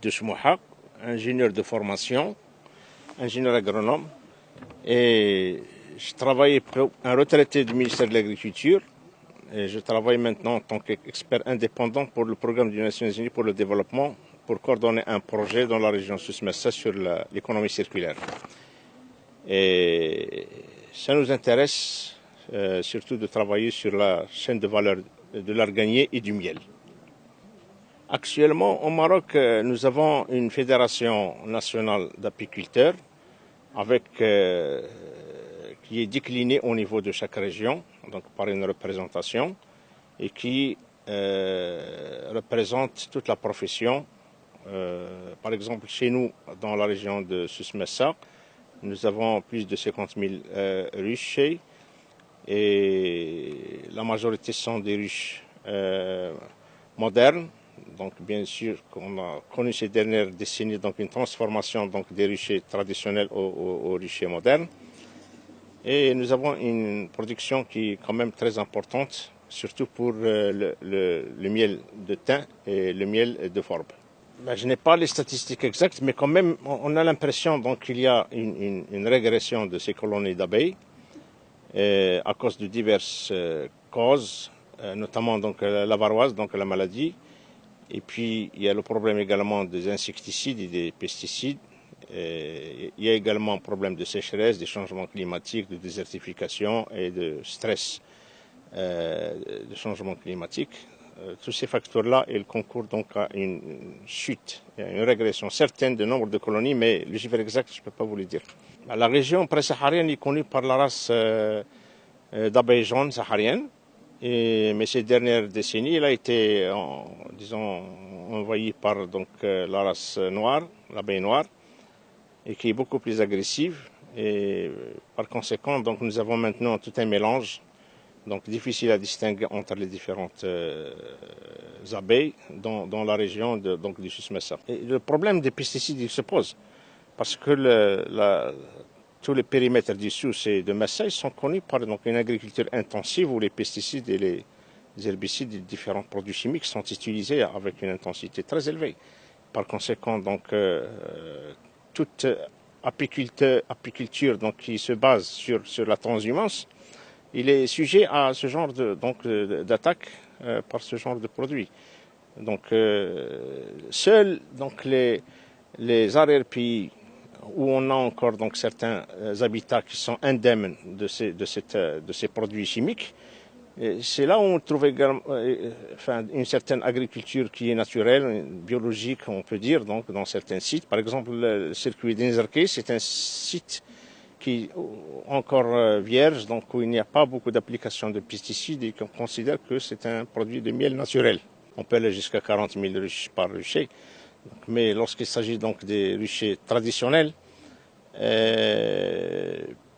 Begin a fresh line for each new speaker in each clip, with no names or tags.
de Chmouha, ingénieur de formation, ingénieur agronome. Et je travaillais pour un retraité du ministère de l'Agriculture. Et je travaille maintenant en tant qu'expert indépendant pour le programme des Nations Unies pour le développement, pour coordonner un projet dans la région Souss-Massa sur l'économie circulaire. Et ça nous intéresse surtout de travailler sur la chaîne de valeur de l'arganier et du miel. Actuellement, au Maroc, nous avons une fédération nationale d'apiculteurs qui est déclinée au niveau de chaque région, donc par une représentation, et qui représente toute la profession. Par exemple, chez nous, dans la région de Souss-Massa, nous avons plus de 50 000 ruchers, et la majorité sont des ruches modernes. Donc, bien sûr, qu'on a connu ces dernières décennies donc une transformation donc des ruchers traditionnels aux ruchers modernes. Et nous avons une production qui est quand même très importante, surtout pour le miel de thym et le miel de forbe. Je n'ai pas les statistiques exactes, mais quand même, on a l'impression qu'il y a une régression de ces colonies d'abeilles à cause de diverses causes, notamment donc la varroise, donc la maladie. Et puis, il y a le problème également des insecticides et des pesticides. Il y a également un problème de sécheresse, de changements climatiques, de désertification et de stress de changement climatique. Tous ces facteurs-là, ils concourent donc à une chute, une régression certaine du nombre de colonies, mais le chiffre exact, je ne peux pas vous le dire. La région pré-saharienne est connue par la race d'abeilles jaunes sahariennes. Mais ces dernières décennies, il a été, envahi par la race noire, l'abeille noire, et qui est beaucoup plus agressive. Et par conséquent, donc, nous avons maintenant tout un mélange, donc difficile à distinguer entre les différentes abeilles dans la région du Souss-Massa. Le problème des pesticides, il se pose, parce que tous les périmètres du Souss et de Massa sont connus par une agriculture intensive où les pesticides et les herbicides et différents produits chimiques sont utilisés avec une intensité très élevée. Par conséquent, toute apiculture qui se base sur la transhumance, il est sujet à ce genre d'attaque par ce genre de produits. Seuls les arrière-pays où on a encore certains habitats qui sont indemnes de ces produits chimiques, c'est là où on trouve également une certaine agriculture qui est naturelle, biologique, on peut dire, dans certains sites. Par exemple, le circuit d'Inzerké, c'est un site qui est encore vierge, donc où il n'y a pas beaucoup d'applications de pesticides et qu'on considère que c'est un produit de miel naturel. On peut aller jusqu'à 40 000 ruches par rucher. Mais lorsqu'il s'agit des ruchers traditionnels,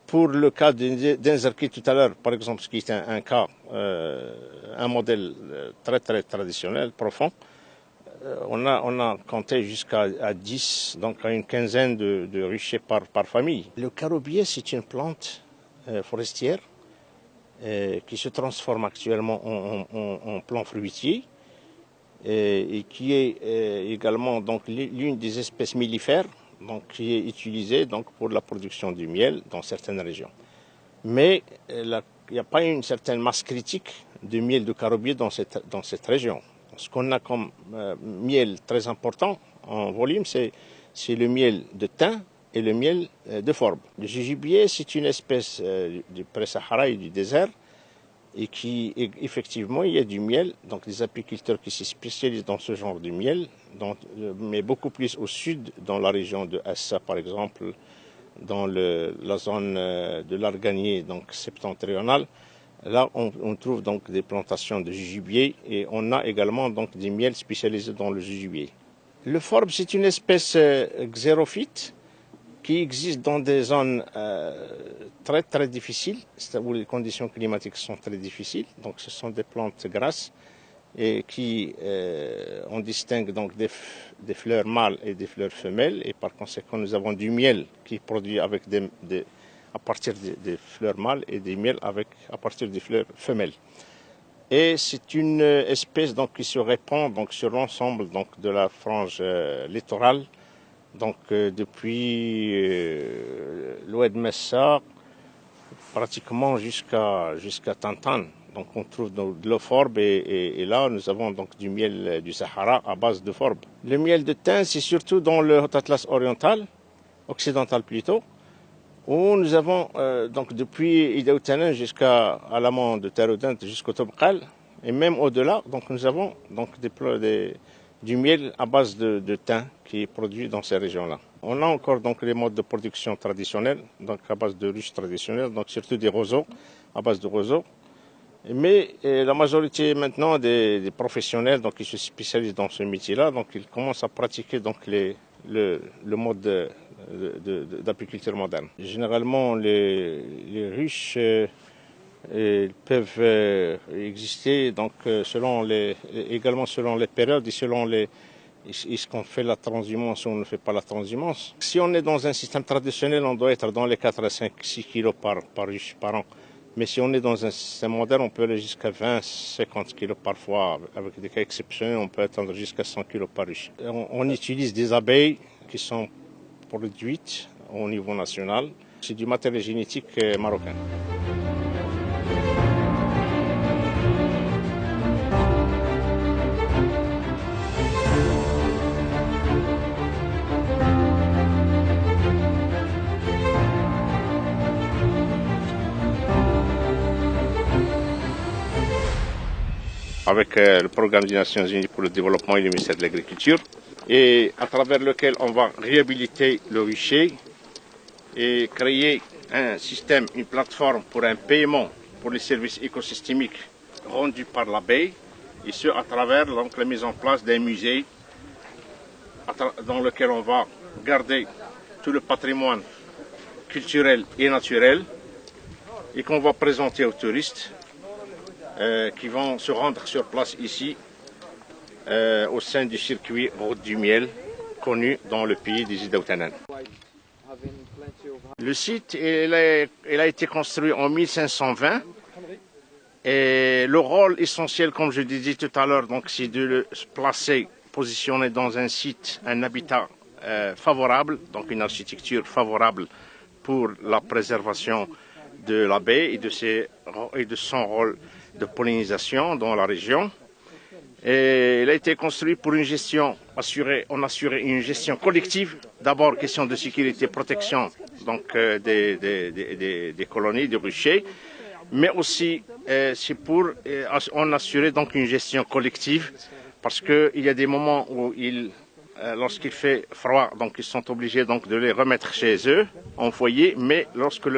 pour le cas d'Inzerké tout à l'heure, par exemple, ce qui est un cas, un modèle très très traditionnel, profond, on a compté jusqu'à 10, donc à une quinzaine de ruchers par famille. Le carobier, c'est une plante forestière qui se transforme actuellement en plant fruitier et qui est également l'une des espèces mellifères qui est utilisée pour la production du miel dans certaines régions. Mais il n'y a pas une certaine masse critique de miel de carobier dans cette région. Ce qu'on a comme miel très important en volume, c'est le miel de thym et le miel de forbe. Le jujubier, c'est une espèce du pré-Sahara et du désert, et qui, effectivement, il y a du miel, donc des apiculteurs qui se spécialisent dans ce genre de miel, mais beaucoup plus au sud, dans la région de Assa, par exemple, dans la zone de l'Arganier, donc septentrionale. Là, on trouve des plantations de jujubier et on a également des miels spécialisés dans le jujubier. Le forbe, c'est une espèce xérophyte qui existe dans des zones très très difficiles, où les conditions climatiques sont très difficiles. Donc ce sont des plantes grasses et qui on distingue des fleurs mâles et des fleurs femelles, et par conséquent nous avons du miel qui est produit avec à partir des fleurs mâles et des miels à partir des fleurs femelles. Et c'est une espèce donc, qui se répand donc, sur l'ensemble donc, de la frange littorale, donc depuis l'oued Messa, pratiquement jusqu'à Tantan. Donc on trouve de l'eau forbe et là nous avons donc du miel du Sahara à base de forbe. Le miel de thym c'est surtout dans le Haut Atlas oriental, occidental plutôt, où nous avons donc depuis Ida Ouatanen jusqu'à l'amont de Taroudant jusqu'au Tobqal et même au-delà, donc nous avons donc du miel à base de thym qui est produit dans ces régions-là. On a encore donc les modes de production traditionnels, donc à base de ruches traditionnelles, donc surtout des roseaux, à base de roseaux. Mais la majorité maintenant des professionnels donc, qui se spécialisent dans ce métier-là, donc ils commencent à pratiquer donc, le mode d'apiculture moderne. Généralement, les ruches peuvent exister donc, également selon les périodes et selon est-ce qu'on fait la transhumance ou on ne fait pas la transhumance. Si on est dans un système traditionnel, on doit être dans les 4 à 5, 6 kilos par ruche par an. Mais si on est dans un système moderne, on peut aller jusqu'à 20, 50 kilos parfois. Avec des cas exceptionnels, on peut atteindre jusqu'à 100 kilos par ruche. On utilise des abeilles qui sont produites au niveau national. C'est du matériel génétique marocain. Avec le programme des Nations Unies pour le développement et le ministère de l'Agriculture, et à travers lequel on va réhabiliter le rucher et créer un système, une plateforme pour un paiement pour les services écosystémiques rendus par l'abeille, et ce à travers donc, la mise en place d'un musée dans lequel on va garder tout le patrimoine culturel et naturel et qu'on va présenter aux touristes qui vont se rendre sur place ici au sein du circuit Route du Miel connu dans le pays des Ida Ouatanen. Le site il a été construit en 1520 et le rôle essentiel, comme je disais tout à l'heure, c'est de le placer, positionner dans un site, un habitat favorable, donc une architecture favorable pour la préservation de l'abeille et de son rôle de pollinisation dans la région. Et il a été construit pour une gestion on assurait une gestion collective, d'abord question de sécurité, protection donc des colonies, des ruchers, mais aussi c'est pour on assurer donc une gestion collective parce qu'il y a des moments où lorsqu'il fait froid, donc ils sont obligés donc de les remettre chez eux en foyer, mais lorsque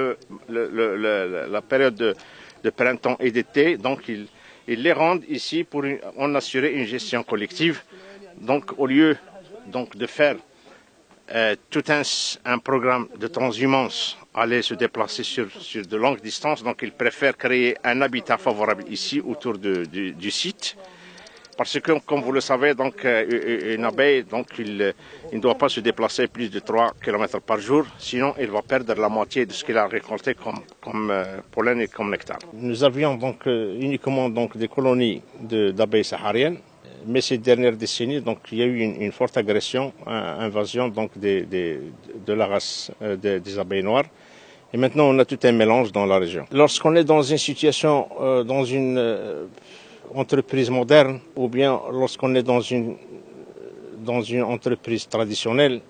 la période de printemps et d'été, donc ils les rendent ici pour en assurer une gestion collective. Donc au lieu donc de faire tout un programme de transhumance, aller se déplacer sur de longues distances, donc ils préfèrent créer un habitat favorable ici autour du site. Parce que, comme vous le savez, donc, une abeille, donc, il ne doit pas se déplacer plus de 3 km par jour, sinon il va perdre la moitié de ce qu'il a récolté comme pollen et comme nectar. Nous avions donc uniquement donc, des colonies d'abeilles sahariennes, mais ces dernières décennies, donc, il y a eu une forte agression, invasion donc, de la race des abeilles noires. Et maintenant, on a tout un mélange dans la région. Lorsqu'on est dans une situation, dans une entreprise moderne, ou bien lorsqu'on est dans une entreprise traditionnelle,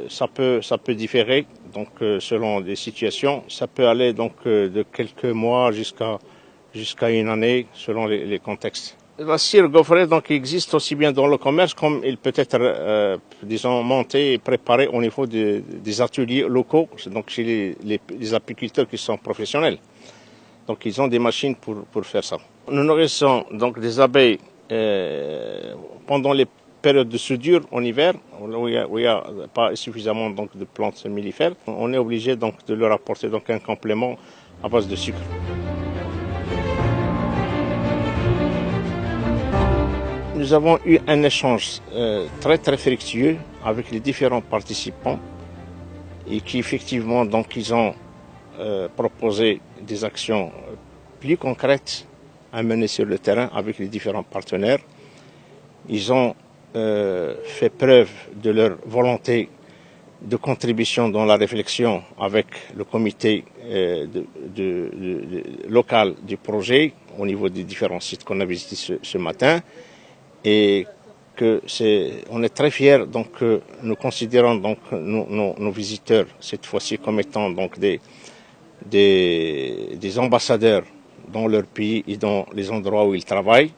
ça peut différer. Donc, selon les situations, ça peut aller donc de quelques mois jusqu'à une année, selon les contextes. La cire gaufrée donc existe aussi bien dans le commerce comme il peut être, disons, monté et préparé au niveau des ateliers locaux, donc chez les apiculteurs qui sont professionnels. Donc ils ont des machines pour faire ça. Nous nourrissons donc des abeilles pendant les périodes de soudure en hiver, où il n'y a pas suffisamment donc, de plantes mellifères. On est obligé donc de leur apporter donc un complément à base de sucre. Nous avons eu un échange très très fructueux avec les différents participants et qui effectivement donc ils ont proposé des actions plus concrètes à mener sur le terrain avec les différents partenaires. Ils ont fait preuve de leur volonté de contribution dans la réflexion avec le comité local du projet au niveau des différents sites qu'on a visités ce matin, et on est très fiers, donc nous considérons donc nos visiteurs cette fois-ci comme étant donc des ambassadeurs dans leur pays et dans les endroits où ils travaillent,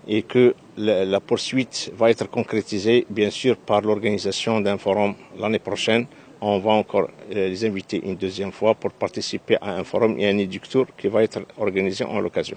et que la poursuite va être concrétisée bien sûr par l'organisation d'un forum l'année prochaine. On va encore les inviter une deuxième fois pour participer à un forum et un éductour qui va être organisé en l'occasion.